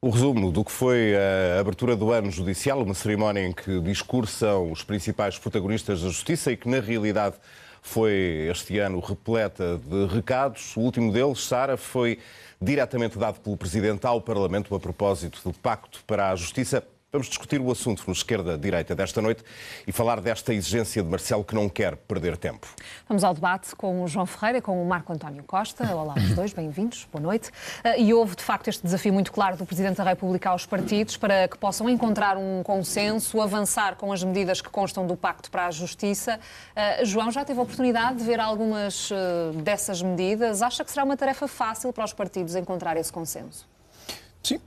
O resumo do que foi a abertura do ano judicial, uma cerimónia em que discursam os principais protagonistas da justiça e que, na realidade, foi este ano repleta de recados. O último deles, Sara, foi diretamente dado pelo Presidente ao Parlamento a propósito do Pacto para a Justiça. Vamos discutir o assunto no esquerda-direita desta noite e falar desta exigência de Marcelo que não quer perder tempo. Vamos ao debate com o João Ferreira e com o Marco António Costa. Olá aos dois, bem-vindos, boa noite. E houve, de facto, este desafio muito claro do Presidente da República aos partidos para que possam encontrar um consenso, avançar com as medidas que constam do Pacto para a Justiça. João, já teve a oportunidade de ver algumas dessas medidas? Acha que será uma tarefa fácil para os partidos encontrar esse consenso? Sim,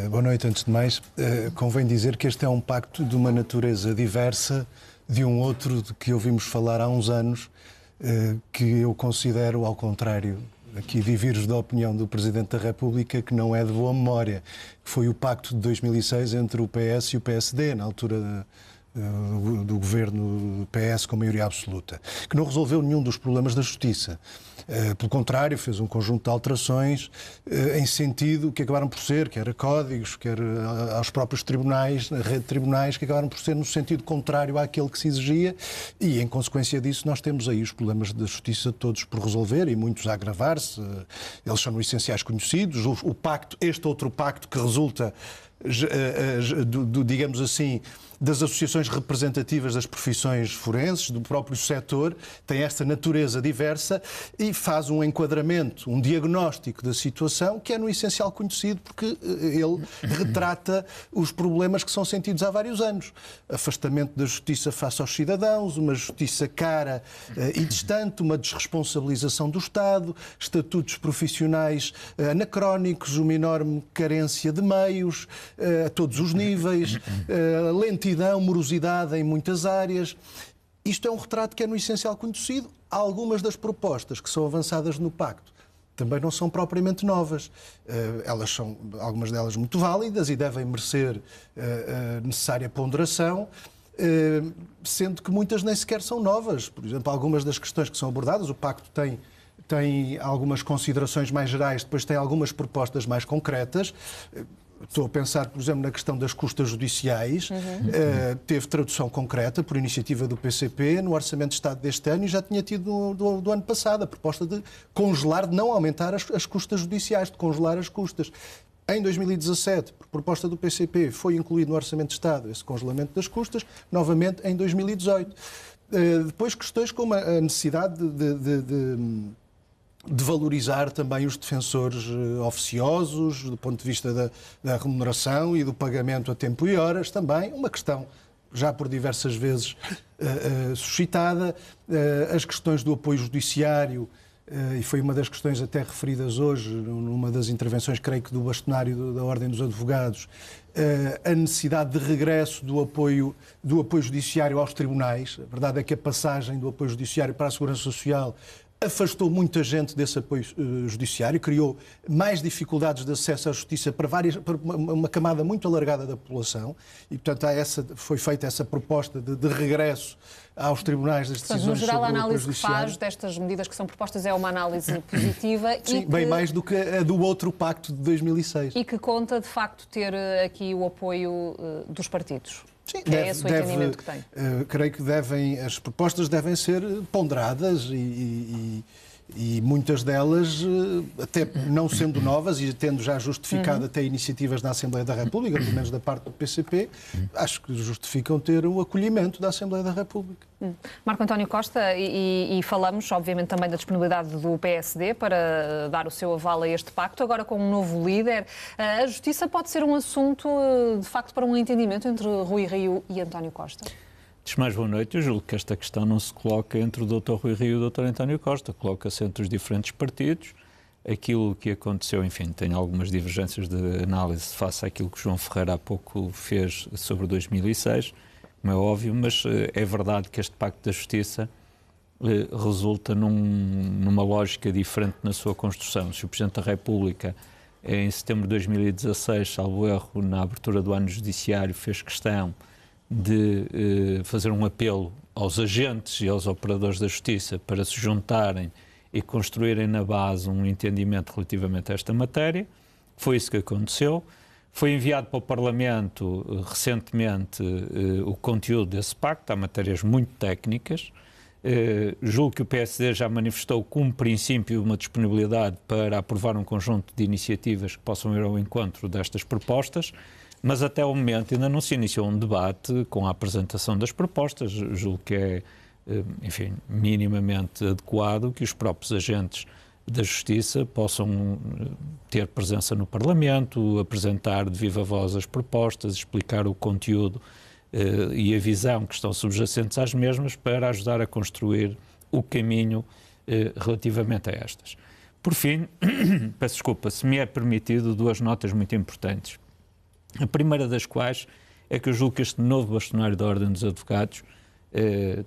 boa noite antes de mais, convém dizer que este é um pacto de uma natureza diversa de um outro de que ouvimos falar há uns anos, que eu considero, ao contrário, aqui diverjo da opinião do Presidente da República, que não é de boa memória, que foi o pacto de 2006 entre o PS e o PSD, na altura do governo PS com maioria absoluta, que não resolveu nenhum dos problemas da justiça. Pelo contrário, fez um conjunto de alterações em sentido que acabaram por ser, quer a códigos, quer aos próprios tribunais, a rede de tribunais, que acabaram por ser no sentido contrário àquele que se exigia e, em consequência disso, nós temos aí os problemas da justiça todos por resolver e muitos a agravar-se. Eles são essenciais conhecidos. O pacto, este outro pacto que resulta, digamos assim, das associações representativas das profissões forenses, do próprio setor, tem esta natureza diversa e faz um enquadramento, um diagnóstico da situação que é no essencial conhecido porque ele retrata os problemas que são sentidos há vários anos. Afastamento da justiça face aos cidadãos, uma justiça cara e distante, uma desresponsabilização do Estado, estatutos profissionais anacrónicos, uma enorme carência de meios a todos os níveis, lentidão, morosidade em muitas áreas. Isto é um retrato que é no essencial conhecido. Algumas das propostas que são avançadas no Pacto também não são propriamente novas. Elas são, algumas delas, muito válidas e devem merecer a necessária ponderação, sendo que muitas nem sequer são novas. Por exemplo, algumas das questões que são abordadas, o Pacto tem algumas considerações mais gerais, depois tem algumas propostas mais concretas. Estou a pensar, por exemplo, na questão das custas judiciais. Teve tradução concreta por iniciativa do PCP no Orçamento de Estado deste ano e já tinha tido do ano passado a proposta de congelar, de não aumentar as custas judiciais, de congelar as custas. Em 2017, por proposta do PCP, foi incluído no Orçamento de Estado esse congelamento das custas, novamente em 2018. Depois questões como a necessidade de valorizar também os defensores oficiosos, do ponto de vista da remuneração e do pagamento a tempo e horas, também uma questão já por diversas vezes suscitada, as questões do apoio judiciário, e foi uma das questões até referidas hoje, numa das intervenções, creio que do bastonário da Ordem dos Advogados, a necessidade de regresso do apoio judiciário aos tribunais. A verdade é que a passagem do apoio judiciário para a Segurança Social afastou muita gente desse apoio judiciário, criou mais dificuldades de acesso à justiça para uma camada muito alargada da população e, portanto, foi feita essa proposta de regresso aos tribunais das decisões sobre o apoio judiciário. No geral, a análise que faz destas medidas que são propostas é uma análise positiva. Sim, bem mais do que a do outro pacto de 2006. E que conta, de facto, ter aqui o apoio dos partidos. Sim, é esse o entendimento que tem. Creio que as propostas devem ser ponderadas e muitas delas, até não sendo novas e tendo já justificado até iniciativas na Assembleia da República, pelo menos da parte do PCP, acho que justificam ter o acolhimento da Assembleia da República. Marco António Costa, e falamos, obviamente, também da disponibilidade do PSD para dar o seu aval a este pacto, agora com um novo líder. A justiça pode ser um assunto, de facto, para um entendimento entre Rui Rio e António Costa? Antes de mais, boa noite. Eu julgo que esta questão não se coloca entre o Dr. Rui Rio e o Dr. António Costa, coloca-se entre os diferentes partidos. Aquilo que aconteceu, enfim, tem algumas divergências de análise face àquilo que João Ferreira há pouco fez sobre 2006, como é óbvio, mas é verdade que este Pacto da Justiça resulta numa lógica diferente na sua construção. Se o Presidente da República, em setembro de 2016, salvo erro, na abertura do ano judiciário, fez questão de fazer um apelo aos agentes e aos operadores da justiça para se juntarem e construírem na base um entendimento relativamente a esta matéria, Foi isso que aconteceu. Foi enviado para o Parlamento recentemente o conteúdo desse pacto. Há matérias muito técnicas. Julgo que o PSD já manifestou como princípio uma disponibilidade para aprovar um conjunto de iniciativas que possam ir ao encontro destas propostas, mas até o momento ainda não se iniciou um debate com a apresentação das propostas. Julgo que é, enfim, minimamente adequado que os próprios agentes da Justiça possam ter presença no Parlamento, apresentar de viva voz as propostas, explicar o conteúdo e a visão que estão subjacentes às mesmas para ajudar a construir o caminho relativamente a estas. Por fim, peço desculpa, se me é permitido, duas notas muito importantes. A primeira das quais é que eu julgo que este novo bastonário da Ordem dos Advogados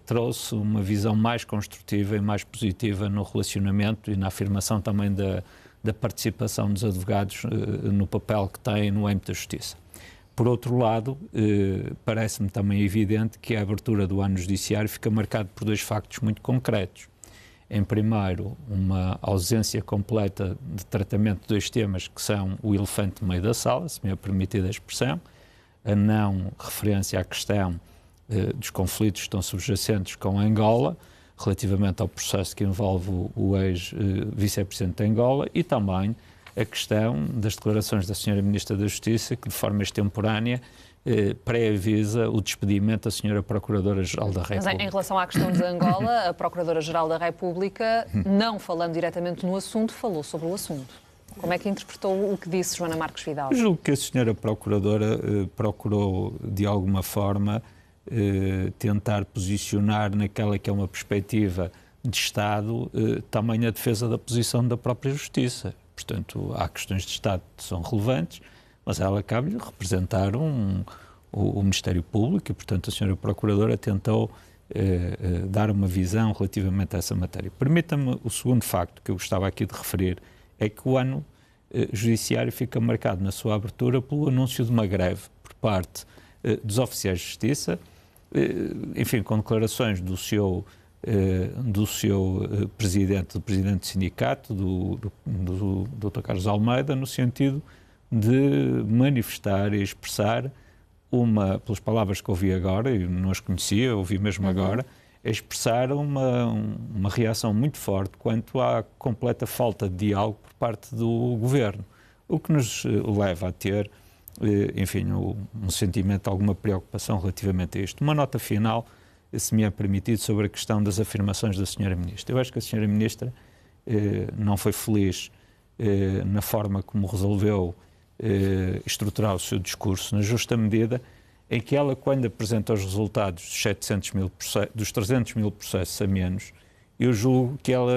trouxe uma visão mais construtiva e mais positiva no relacionamento e na afirmação também da participação dos advogados no papel que têm no âmbito da Justiça. Por outro lado, parece-me também evidente que a abertura do ano judiciário fica marcada por dois factos muito concretos. Em primeiro, uma ausência completa de tratamento de dois temas que são o elefante no meio da sala, se me é permitida a expressão, a não referência à questão dos conflitos que estão subjacentes com Angola, relativamente ao processo que envolve o ex-vice-presidente de Angola, e também a questão das declarações da Sra. Ministra da Justiça, que de forma extemporânea pré-avisa o despedimento da Sra. Procuradora-Geral da República. Mas em relação à questão de Angola, a Procuradora-Geral da República, não falando diretamente no assunto, falou sobre o assunto. Como é que interpretou o que disse Joana Marques Vidal? Eu julgo que a Sra. Procuradora procurou, de alguma forma, tentar posicionar naquela que é uma perspectiva de Estado também a defesa da posição da própria Justiça. Portanto, há questões de Estado que são relevantes, mas ela cabe-lhe representar o Ministério Público e, portanto, a Sra. Procuradora tentou dar uma visão relativamente a essa matéria. Permita-me o segundo facto que eu gostava aqui de referir, é que o ano judiciário fica marcado na sua abertura pelo anúncio de uma greve por parte dos oficiais de Justiça, enfim, com declarações do seu presidente, do presidente do sindicato, do Dr. Carlos Almeida, no sentido de manifestar e expressar pelas palavras que ouvi agora, e não as conhecia, ouvi mesmo agora, expressar uma reação muito forte quanto à completa falta de diálogo por parte do Governo, o que nos leva a ter, enfim, um sentimento de alguma preocupação relativamente a isto. Uma nota final, se me é permitido, sobre a questão das afirmações da Sra. Ministra. Eu acho que a Sra. Ministra não foi feliz na forma como resolveu estruturar o seu discurso, na justa medida em que ela, quando apresenta os resultados dos 300 mil processos a menos, eu julgo que ela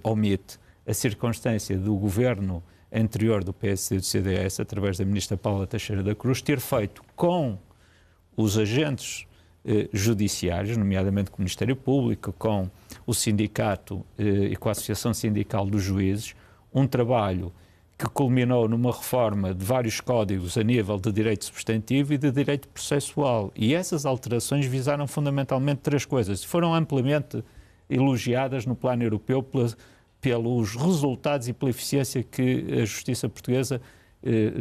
omite a circunstância do governo anterior do PSD e do CDS, através da ministra Paula Teixeira da Cruz, ter feito com os agentes judiciários, nomeadamente com o Ministério Público, com o sindicato e com a Associação Sindical dos Juízes, um trabalho que culminou numa reforma de vários códigos a nível de direito substantivo e de direito processual. E essas alterações visaram fundamentalmente três coisas. Foram amplamente elogiadas no plano europeu pelos resultados e pela eficiência que a justiça portuguesa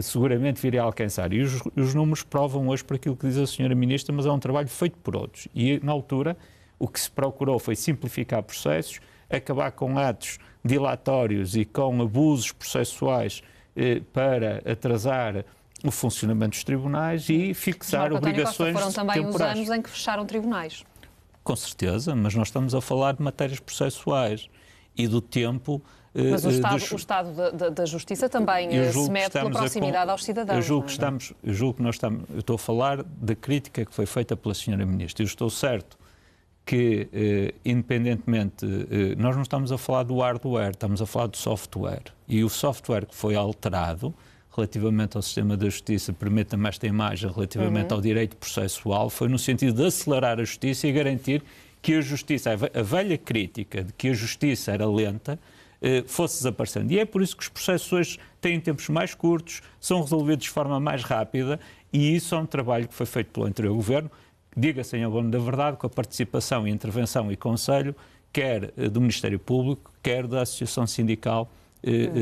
seguramente viria a alcançar. E os números provam hoje para aquilo que diz a Sra. Ministra, mas é um trabalho feito por outros. E, na altura, o que se procurou foi simplificar processos, acabar com atos dilatórios e com abusos processuais para atrasar o funcionamento dos tribunais e fixar obrigações temporais. Foram também os anos em que fecharam tribunais. Com certeza, mas nós estamos a falar de matérias processuais e do tempo... Mas o Estado da Justiça também se mete pela proximidade aos cidadãos. Eu estou a falar da crítica que foi feita pela Sra. Ministra. Eu estou certo que, independentemente, nós não estamos a falar do hardware, estamos a falar do software. E o software que foi alterado relativamente ao sistema da justiça, permita-me esta imagem, relativamente ao direito processual, foi no sentido de acelerar a justiça e garantir que a justiça, a velha crítica de que a justiça era lenta, fosse desaparecendo. E é por isso que os processos hoje têm tempos mais curtos, são resolvidos de forma mais rápida, e isso é um trabalho que foi feito pelo anterior governo, diga-se em abono da verdade, com a participação, intervenção e conselho, quer do Ministério Público, quer da Associação Sindical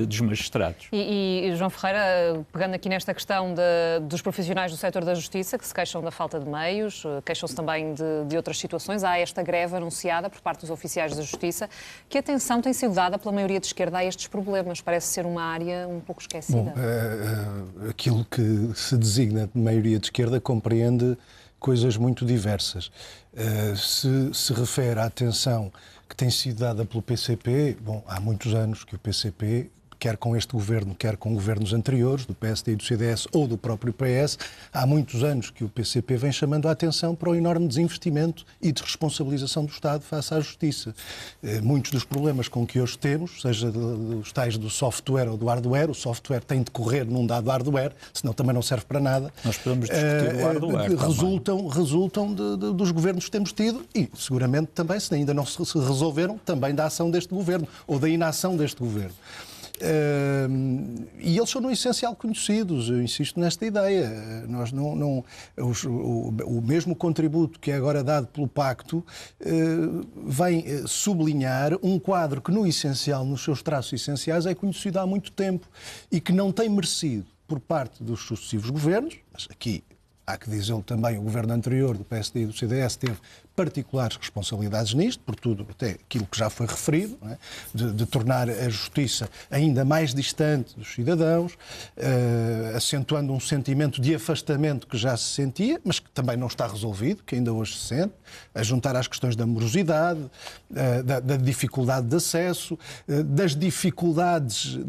dos magistrados. E João Ferreira, pegando aqui nesta questão dos profissionais do setor da justiça, que se queixam da falta de meios, queixam-se também de outras situações, há esta greve anunciada por parte dos oficiais da justiça. Que atenção tem sido dada pela maioria de esquerda a estes problemas? Parece ser uma área um pouco esquecida. Bom, aquilo que se designa de maioria de esquerda compreende coisas muito diversas. Se refere à atenção que tem sido dada pelo PCP, bom, há muitos anos que o PCP, quer com este governo, quer com governos anteriores, do PSD e do CDS ou do próprio PS, há muitos anos que o PCP vem chamando a atenção para o enorme desinvestimento e desresponsabilização do Estado face à justiça. Muitos dos problemas com que hoje temos, seja dos tais do software ou do hardware, o software tem de correr num dado hardware, senão também não serve para nada. Nós podemos discutir o hardware resultam dos governos que temos tido e, seguramente, também, se ainda não se resolveram, também da ação deste governo ou da inação deste governo. E eles são no essencial conhecidos, eu insisto nesta ideia. Nós o mesmo contributo que é agora dado pelo Pacto vem sublinhar um quadro que no essencial, nos seus traços essenciais, é conhecido há muito tempo e que não tem merecido por parte dos sucessivos governos, mas aqui há que dizê-lo também, o governo anterior do PSD e do CDS teve particulares responsabilidades nisto, por tudo até aquilo que já foi referido, não é? de tornar a justiça ainda mais distante dos cidadãos, acentuando um sentimento de afastamento que já se sentia, mas que também não está resolvido, que ainda hoje se sente, a juntar às questões da morosidade, da dificuldade de acesso, das dificuldades,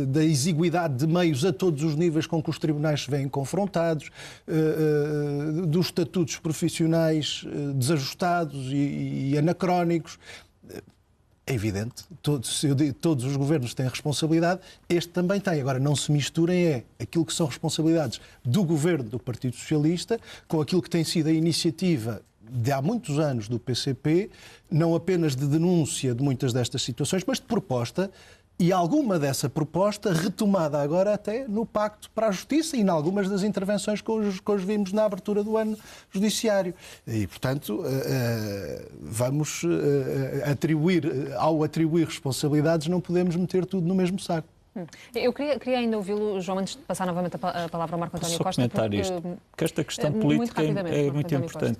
da exiguidade de meios a todos os níveis com que os tribunais se veem confrontados, dos estatutos profissionais desajustados e anacrónicos. É evidente, todos os governos têm responsabilidade, este também tem. Agora, não se misturem aquilo que são responsabilidades do governo do Partido Socialista com aquilo que tem sido a iniciativa de há muitos anos do PCP, não apenas de denúncia de muitas destas situações, mas de proposta, e alguma dessa proposta retomada agora até no Pacto para a Justiça e em algumas das intervenções que hoje vimos na abertura do ano judiciário. E, portanto, vamos ao atribuir responsabilidades, não podemos meter tudo no mesmo saco. Eu queria ainda ouvi-lo, João, antes de passar novamente a palavra ao Marco António Costa. Porque esta questão política é muito importante.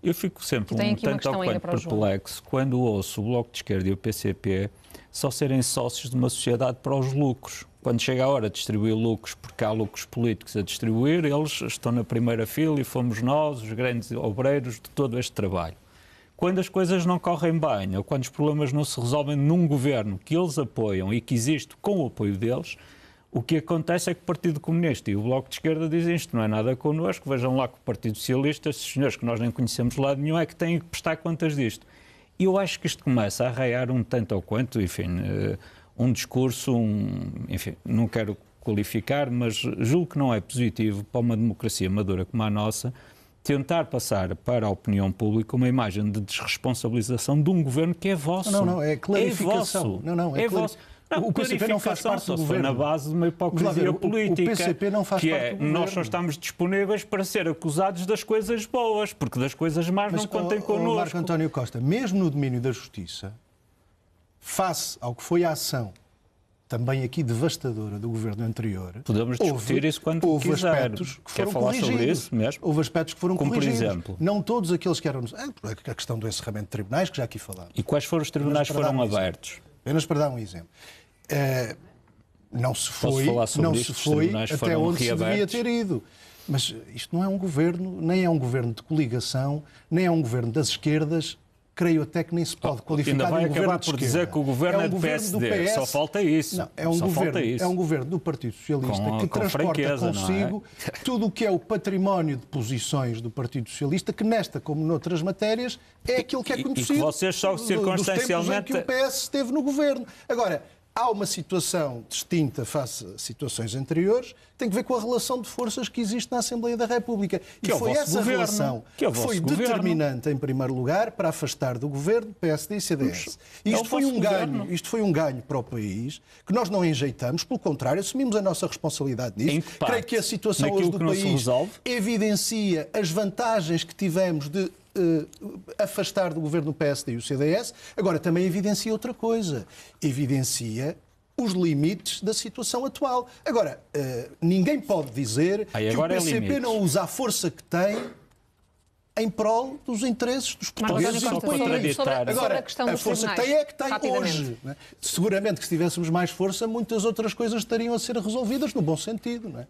Eu fico sempre um tanto ou quanto perplexo quando ouço o Bloco de Esquerda e o PCP só serem sócios de uma sociedade para os lucros. Quando chega a hora de distribuir lucros, porque há lucros políticos a distribuir, eles estão na primeira fila e fomos nós, os grandes obreiros de todo este trabalho. Quando as coisas não correm bem, ou quando os problemas não se resolvem num governo que eles apoiam e que existe com o apoio deles, o que acontece é que o Partido Comunista e o Bloco de Esquerda dizem isto não é nada connosco, vejam lá que o Partido Socialista, esses senhores que nós nem conhecemos de lado nenhum, é que têm que prestar contas disto. E eu acho que isto começa a arraiar um tanto ou quanto, enfim, um discurso, enfim, não quero qualificar, mas julgo que não é positivo para uma democracia madura como a nossa tentar passar para a opinião pública uma imagem de desresponsabilização de um governo que é vosso. Não, é clarificação. É vosso. O PCP não faz parte do governo. Na base de uma hipocrisia política. O PCP não faz parte do governo. Nós só estamos disponíveis para ser acusados das coisas boas, porque das coisas más não contem connosco. Marco António Costa, mesmo no domínio da justiça, face ao que foi a ação, também aqui devastadora, do governo anterior... Podemos discutir isso quando houve quiser. Aspectos que foram falar corrigidos. Sobre isso mesmo? Houve aspectos que foram corrigidos. Por exemplo? Não todos aqueles que eram... A questão do encerramento de tribunais, que já aqui falámos. E quais foram os tribunais que foram abertos? Apenas para dar um exemplo. Não se foi até onde se devia ter ido. Mas isto não é um governo, nem é um governo de coligação, nem é um governo das esquerdas. Creio até que nem se pode qualificar de um governo de esquerda. Ainda vai acabar por dizer que o governo é do PSD. Só falta isso. Não, é um governo do Partido Socialista que transporta consigo tudo o que é o património de posições do Partido Socialista, que nesta, como noutras matérias, é aquilo que é conhecido. E que vocês só circunstancialmente... dos tempos em que o PS esteve no governo. Agora, há uma situação distinta face a situações anteriores, tem que ver com a relação de forças que existe na Assembleia da República. E foi essa relação que foi determinante, em primeiro lugar, para afastar do governo PSD e CDS. Isto foi um ganho para o país, que nós não enjeitamos, pelo contrário, assumimos a nossa responsabilidade nisso. Creio que a situação hoje do país evidencia as vantagens que tivemos de afastar do governo do PSD e o CDS. Agora, também evidencia outra coisa. Evidencia os limites da situação atual. Agora, ninguém pode dizer que o PCP não usa a força que tem em prol dos interesses dos portugueses e do país. Agora, a força que tem é que tem hoje. Né? Seguramente que se tivéssemos mais força, muitas outras coisas estariam a ser resolvidas no bom sentido. Não é?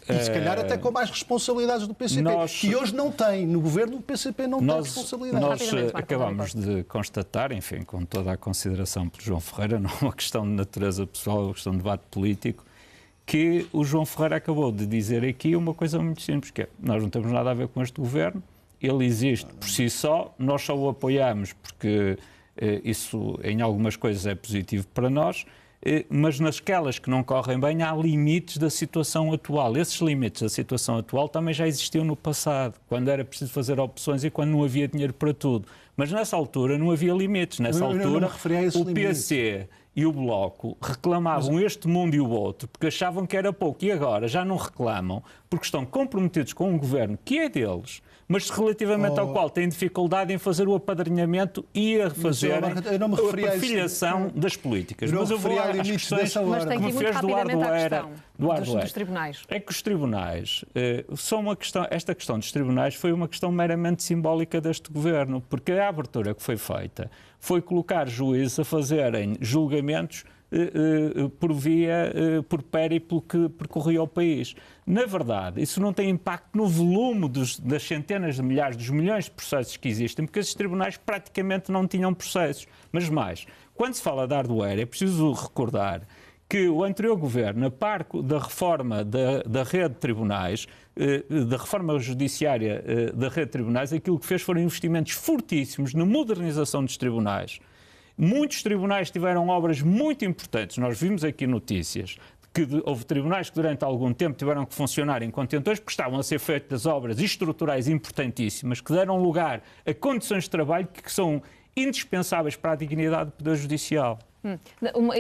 E se calhar até com mais responsabilidades do PCP, que hoje não tem. No governo do PCP não tem responsabilidades. Nós acabamos de constatar, enfim, com toda a consideração pelo João Ferreira, não é uma questão de natureza pessoal, é uma questão de debate político, que o João Ferreira acabou de dizer aqui uma coisa muito simples, que é, nós não temos nada a ver com este governo, ele existe por si só, nós só o apoiamos porque isso em algumas coisas é positivo para nós, mas nasquelas que não correm bem há limites da situação atual. Esses limites da situação atual também já existiam no passado, quando era preciso fazer opções e quando não havia dinheiro para tudo. Mas nessa altura não havia limites. Nessa altura o PC e o Bloco reclamavam este mundo e o outro porque achavam que era pouco e agora já não reclamam porque estão comprometidos com um governo que é deles, mas relativamente ao qual têm dificuldade em fazer o apadrinhamento e a fazer a perfilhação das políticas. Mas eu vou às questões que me fez dos tribunais. É que os tribunais são uma questão, esta questão dos tribunais foi uma questão meramente simbólica deste governo, porque a abertura que foi feita foi colocar juízes a fazerem julgamentos por périplo que percorria o país. Na verdade, isso não tem impacto no volume das centenas de milhares, dos milhões de processos que existem, porque esses tribunais praticamente não tinham processos. Mas mais, quando se fala de hardware, é preciso recordar que o anterior governo, a par da reforma da rede de tribunais, da reforma judiciária da rede de tribunais, aquilo que fez foram investimentos fortíssimos na modernização dos tribunais. Muitos tribunais tiveram obras muito importantes. Nós vimos aqui notícias que houve tribunais que durante algum tempo tiveram que funcionar em contentores porque estavam a ser feitas obras estruturais importantíssimas que deram lugar a condições de trabalho que são indispensáveis para a dignidade do Poder Judicial.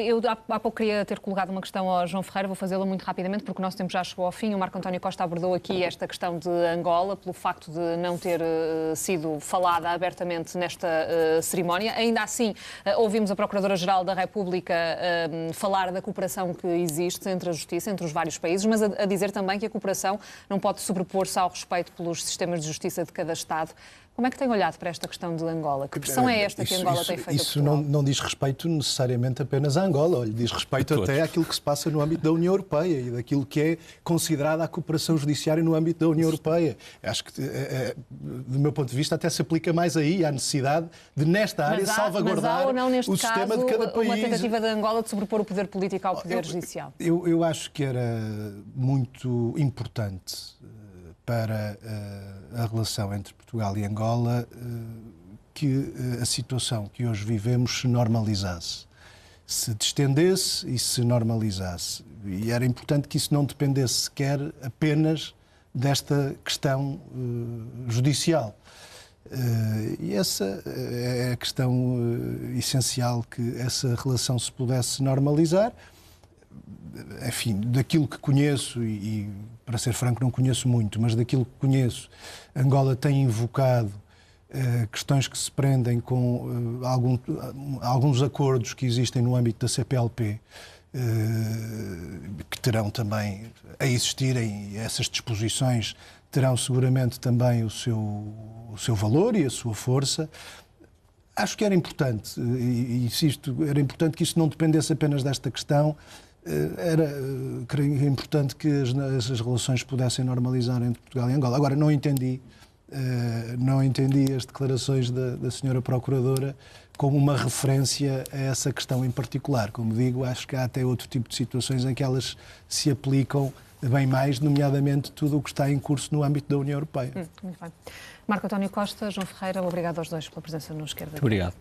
Eu há pouco queria ter colocado uma questão ao João Ferreira, vou fazê-la muito rapidamente porque o nosso tempo já chegou ao fim. O Marco António Costa abordou aqui esta questão de Angola, pelo facto de não ter sido falada abertamente nesta cerimónia. Ainda assim, ouvimos a Procuradora-Geral da República falar da cooperação que existe entre a Justiça, entre os vários países, mas a dizer também que a cooperação não pode sobrepor-se ao respeito pelos sistemas de justiça de cada Estado. Como é que tem olhado para esta questão de Angola? Que pressão é esta que Angola tem feito? Isso não diz respeito necessariamente apenas a Angola, olha, diz respeito até àquilo que se passa no âmbito da União Europeia e daquilo que é considerada a cooperação judiciária no âmbito da União Europeia. Acho que, do meu ponto de vista, até se aplica mais aí à necessidade de, nesta área, salvaguardar o sistema de cada país. Uma tentativa de Angola de sobrepor o poder político ao poder judicial? Eu acho que era muito importante para a relação entre Portugal e Angola que a situação que hoje vivemos se normalizasse, se distendesse e se normalizasse. E era importante que isso não dependesse sequer apenas desta questão judicial. E essa é a questão essencial, que essa relação se pudesse normalizar. Enfim, daquilo que conheço, e para ser franco não conheço muito, mas daquilo que conheço, Angola tem invocado questões que se prendem com alguns acordos que existem no âmbito da CPLP, que terão também a existirem, essas disposições terão seguramente também o seu valor e a sua força. Acho que era importante, e insisto, era importante que isso não dependesse apenas desta questão. Era importante que as relações pudessem normalizar entre Portugal e Angola. Agora, não entendi as declarações da senhora Procuradora como uma referência a essa questão em particular. Como digo, acho que há até outro tipo de situações em que elas se aplicam bem mais, nomeadamente tudo o que está em curso no âmbito da União Europeia. Muito bem. Marco António Costa, João Ferreira, obrigado aos dois pela presença no Esquerda. Obrigado.